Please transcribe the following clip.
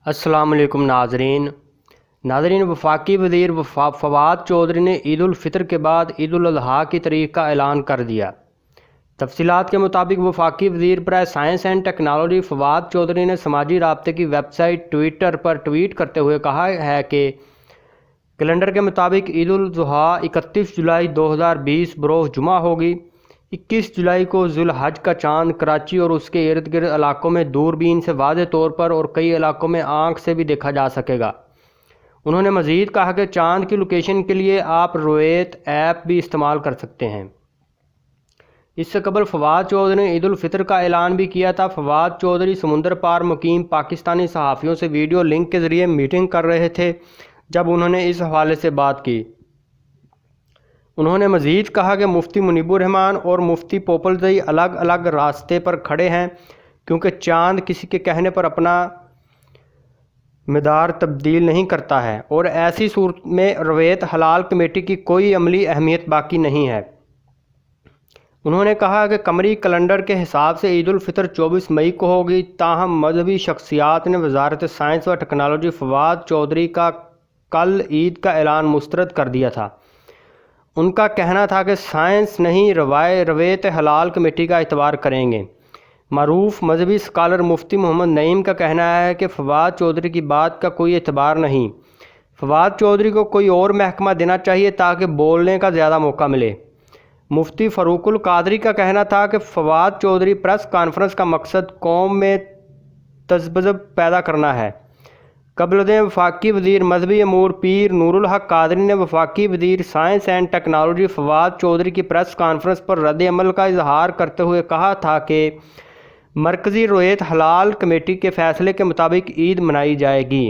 अस्सलाम वालेकुम नाज़रीन वफाकी वज़ीर फवाद चौधरी ने ईद उल फ़ितर के बाद ईद उल अज़हा की तारीख़ का ऐलान कर दिया। तफसीलात के मुताबिक वफाकी वज़ीर बराए science and technology Fawad Chaudhry ने समाजी राब्ते की वेबसाइट ट्विटर पर ट्वीट करते हुए कहा है कि कैलेंडर के मुताबिक ईद उल अज़हा 31 जुलाई 2020 बरोज़ जुमा होगी। 21 जुलाई को ज़ुल्हज का चाँद कराची और उसके इर्द गिर्द इलाकों में दूरबीन से वाज़े तौर पर और कई इलाकों में आँख से भी देखा जा सकेगा। उन्होंने मज़ीद कहा कि चाँद की लोकेशन के लिए आप रोएत ऐप भी इस्तेमाल कर सकते हैं। इससे कबल फवाद चौधरी ने ईद उल फ़ितर का ऐलान भी किया था। फवाद चौधरी समुंदर पार मुकीम पाकिस्तानी सहाफ़ियों से वीडियो लिंक के ज़रिए मीटिंग कर रहे थे जब उन्होंने इस हवाले से बात की। उन्होंने मज़ीद कहा कि मुफ्ती मुनीबुर रहमान और मुफ्ती पोपलजई अलग अलग रास्ते पर खड़े हैं, क्योंकि चाँद किसी के कहने पर अपना मदार तब्दील नहीं करता है और ऐसी सूरत में रवैयत हलाल कमेटी की कोई अमली अहमियत बाकी नहीं है। उन्होंने कहा कि कमरी कैलेंडर के हिसाब से ईद उल फ़ितर 24 मई को होगी, ताहम मजहबी शख्सियात ने वजारत साइंस व टेक्नोलॉजी फवाद चौधरी का कल ईद का ऐलान मुस्तरद कर दिया था। उनका कहना था कि साइंस नहीं रवैयत हलाल कमेटी का एतबार करेंगे। मारूफ मजहबी स्कॉलर मुफ्ती मोहम्मद नईम का कहना है कि फवाद चौधरी की बात का कोई एतबार नहीं। फवाद चौधरी को कोई और महकमा देना चाहिए ताकि बोलने का ज़्यादा मौका मिले। मुफ्ती फ़रूकुल कादरी का कहना था कि फवाद चौधरी प्रेस कॉन्फ्रेंस का मकसद कौम में तज़ब्ज़ुब पैदा करना है। कबलदें वफाकी वज़ीर मजहबी अमूर पीर नूरुल हक कादरी ने वफाकी वज़ीर science and technology Fawad Chaudhry की प्रेस कॉन्फ्रेंस पर रद्द अमल का इजहार करते हुए कहा था कि मरकज़ी रोएत हलाल कमेटी के फ़ैसले के मुताबिक ईद मनाई जाएगी।